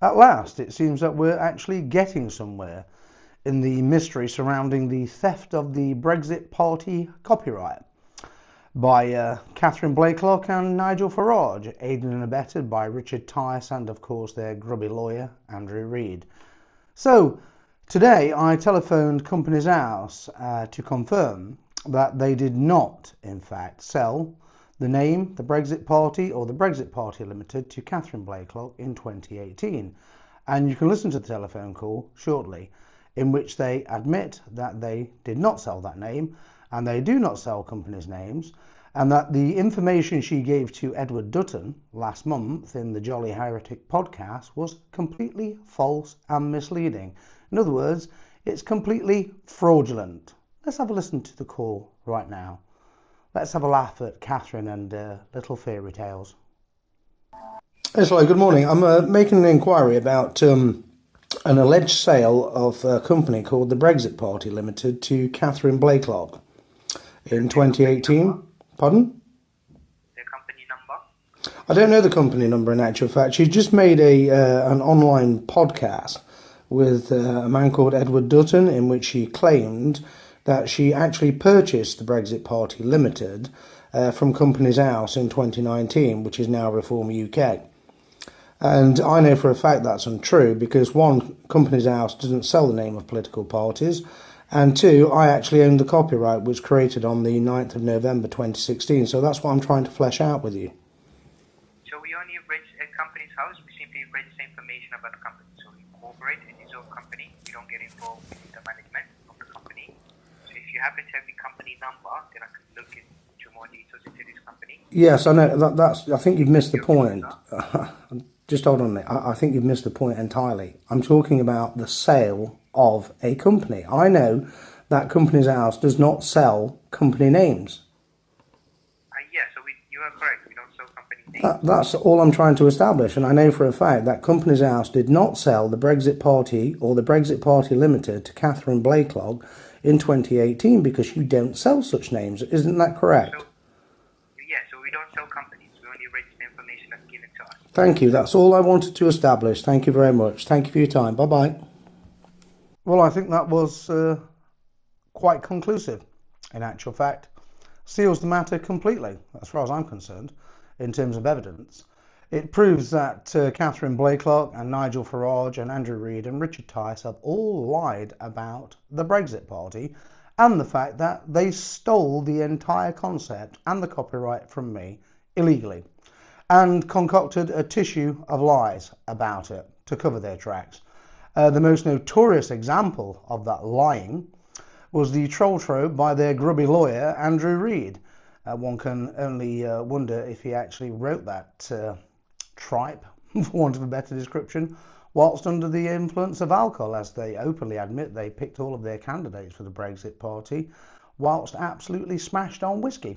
At last, it seems that we're actually getting somewhere in the mystery surrounding the theft of the Brexit Party copyright by Catherine Blakelock and Nigel Farage, aided and abetted by Richard Tice and, of course, their grubby lawyer, Andrew Reid. So, today I telephoned Companies House to confirm that they did not, in fact, sell the name, the Brexit Party or the Brexit Party Limited, to Catherine Blakelock in 2018. And you can listen to the telephone call shortly, in which they admit that they did not sell that name and they do not sell companies' names, and that the information she gave to Edward Dutton last month in the Jolly Heretic podcast was completely false and misleading. In other words, it's completely fraudulent. Let's have a listen to the call right now. Let's have a laugh at Catherine and little fairy tales. Yes, hello, good morning. I'm making an inquiry about an alleged sale of a company called the Brexit Party Limited to Catherine Blakelock in 2018. Pardon? The company number? I don't know the company number in actual fact. She's just made an online podcast with a man called Edward Dutton, in which she claimed that she actually purchased the Brexit Party Limited from Companies House in 2019, which is now Reform UK. And I know for a fact that's untrue because, one, Companies House doesn't sell the name of political parties, and two, I actually own the copyright, which was created on the 9th of November 2016, so that's what I'm trying to flesh out with you. So we only register at Companies House, we simply register information about the company. So we incorporate in its own company, we don't get involved in the management of the company. So if you happen to have the company number, then I can look into more details into this company. Yes, I know, I think you've missed the point. Just hold on a minute. I think you've missed the point entirely. I'm talking about the sale of a company. I know that Companies House does not sell company names. Yeah, so you are correct. We don't sell company names. That's all I'm trying to establish. And I know for a fact that Companies House did not sell the Brexit Party or the Brexit Party Limited to Catherine Blakelock in 2018 because you don't sell such names. Isn't that correct? So we don't sell companies. We only register information that's given to us. Thank you. That's all I wanted to establish. Thank you very much. Thank you for your time. Bye-bye. Well, I think that was quite conclusive, in actual fact. Seals the matter completely, as far as I'm concerned, in terms of evidence. It proves that Catherine Blakelock and Nigel Farage and Andrew Reid and Richard Tice have all lied about the Brexit Party and the fact that they stole the entire concept and the copyright from me illegally and concocted a tissue of lies about it to cover their tracks. The most notorious example of that lying was the troll trope by their grubby lawyer, Andrew Reid. One can only wonder if he actually wrote that tripe, for want of a better description, whilst under the influence of alcohol, as they openly admit they picked all of their candidates for the Brexit Party, whilst absolutely smashed on whiskey.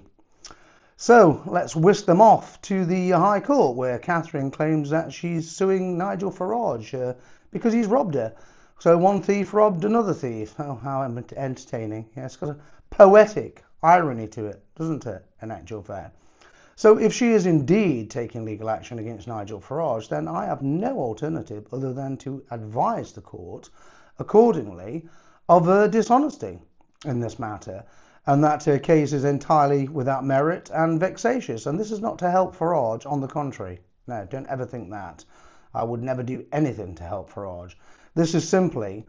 So let's whisk them off to the High Court, where Catherine claims that she's suing Nigel Farage because he's robbed her. So one thief robbed another thief. Oh, how entertaining. Yeah, it's got a poetic irony to it, doesn't it, in actual fact? So if she is indeed taking legal action against Nigel Farage, then I have no alternative other than to advise the court accordingly of her dishonesty in this matter, and that her case is entirely without merit and vexatious. And this is not to help Farage, on the contrary. No, don't ever think that. I would never do anything to help Farage. This is simply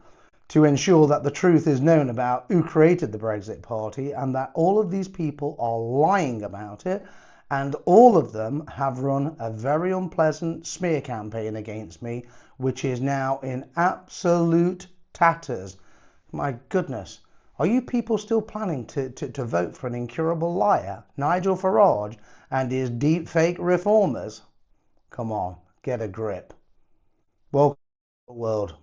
to ensure that the truth is known about who created the Brexit Party and that all of these people are lying about it, and all of them have run a very unpleasant smear campaign against me, which is now in absolute tatters. My goodness, are you people still planning to vote for an incurable liar, Nigel Farage, and his deep fake reformers? Come on, get a grip. Welcome to the world.